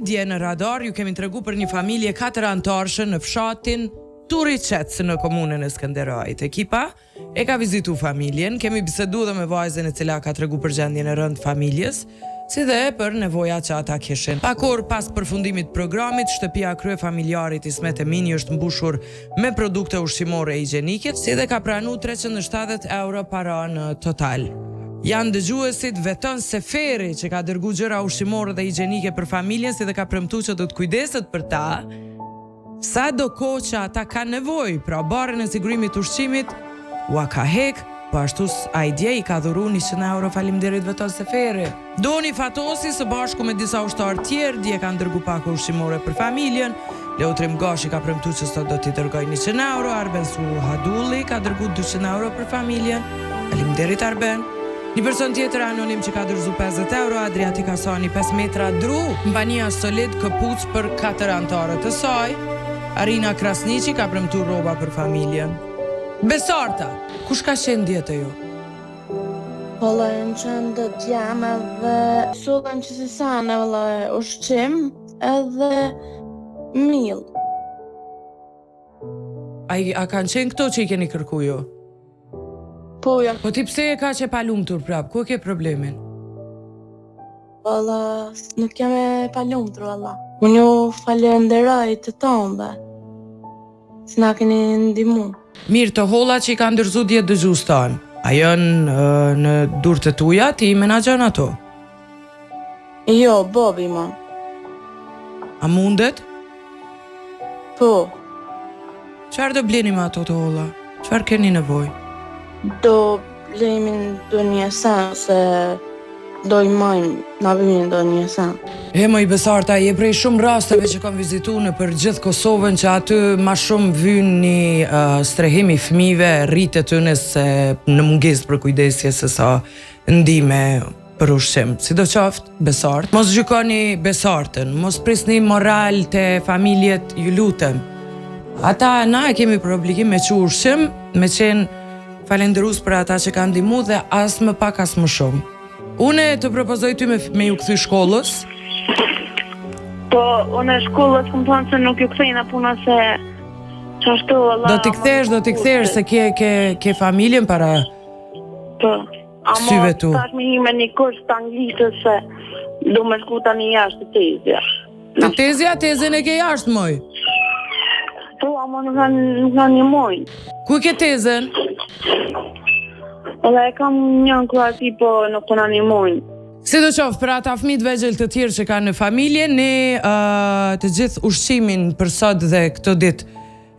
Dje në radar ju kemi tregu për një familje 4 antarëshe në fshatin Turiqec në komunën e Skënderajit. Ekipa e ka vizitu familjen, kemi bisedu dhe me vajzën e cila ka tregu për gjendjen e rënd familjes, si dhe për nevoja që ata kishin. Pak orë pas përfundimit programit, shtëpia krye familjarit Ismet Emini është mbushur me produkte ushqimore e higjienike, si dhe ka pranu 370 euro para në total. Janë dëgjuesit Veton Seferi që ka dërgu gjëra ushqimore dhe higjienike për familjen, si dhe ka premtu që do të kujdeset për ta, sa do kohë që ata ka nevojë, pra barën e sigurimit ushqimit, ua ka hek, po ashtu ai dje i ka dhuru 100 euro. Faleminderit Veton Seferi. Doni Fatosi së bashku me disa ushtarë tjerë dje kanë dërgu pako ushqimore për familjen. Leutrim Gashi ka premtu që sot do t'i dërgoj 100 euro. Arben Su Hadulli ka dërgu 200 euro për familjen. Faleminderit Arben. Një person tjetër anonim që ka dërzu 50 euro, Adriati Kasani 5 metra dru, Mbania Solid këpuc për 4 antarët e saj, Arina Krasniqi ka premtu roba për familjen. Besarta, kush ka qenë djetë ju? Valla në qenë do t'jam edhe sullën që si sanë valla ushqim edhe mil. A kanë qenë këto që i keni kërku ju? Po ja. Po ti pse e ka që palumtur prap, ku ke problemin? Valla, nuk jam e palumtur valla. Unë ju falenderoj të tombe, se na keni ndihmu. Mirë, të holla që i ka ndërzu djetë dëgjus tanë, a janë në durët e tuja, ti i menaxhon ato? Jo, Bobi ma. A mundet? Po. Çfarë do bleni me ato të holla? Çfarë keni nevojë? Do blemin do një sen, se do i majmë na bëjmë do një sen. Më i Besarta, je prej shumë rasteve që kam vizitu në për gjithë Kosovën që aty ma shumë vyn një strehim i fëmijëve, rritet tyne se në mungesë për kujdesje se sa ndihme për ushqim. Sidoqoftë, Besart, mos gjykoni Besartën, mos prisni moral te familjet, ju lutem. Ata na e kemi për obligim me që ushqim, me qenë falenderus për ata që kanë ndihmu dhe as më pak as më shumë. Une të propozoj ty me ju kthy shkollës. Po, unë shkollës këmë thonë se nuk ju kthejna puna se qashtu Allah... Do t'i kthesh se ke familjen para po, syve tu. Tash me një me një kurs të anglishtë se du me shku tani jashtë të tezja. Të tezja, tezën e ke jashtë moj. Po, ama nuk në një moj. Ku ke tezën? Edhe e kam një në klasi, po nuk në një moj. Sidoqoftë, për ata fëmijët vegjël të tjerë që kanë në familje, ne të gjithë ushqimin për sot dhe këto ditë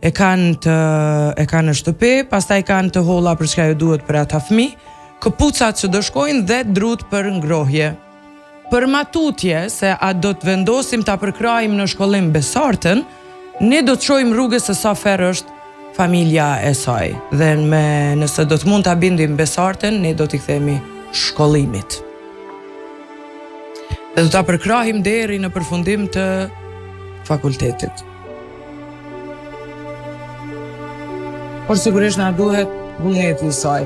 e kanë në shtëpi, pastaj kanë të holla për çka ju duhet për ata fëmijë, këpucat që do shkojnë dhe drut për ngrohje. Për matutje se a do të vendosim ta përkrajim në shkollim Besartën, ne do të shohim rrugës se sa ferr është familja e saj. Dhe nëse do të mund ta bindim Besartën, ne do t'i kthemi shkollimit. Dhe do ta përkrahim deri në përfundim të fakultetit. Por sigurisht na duhet vullneti i saj.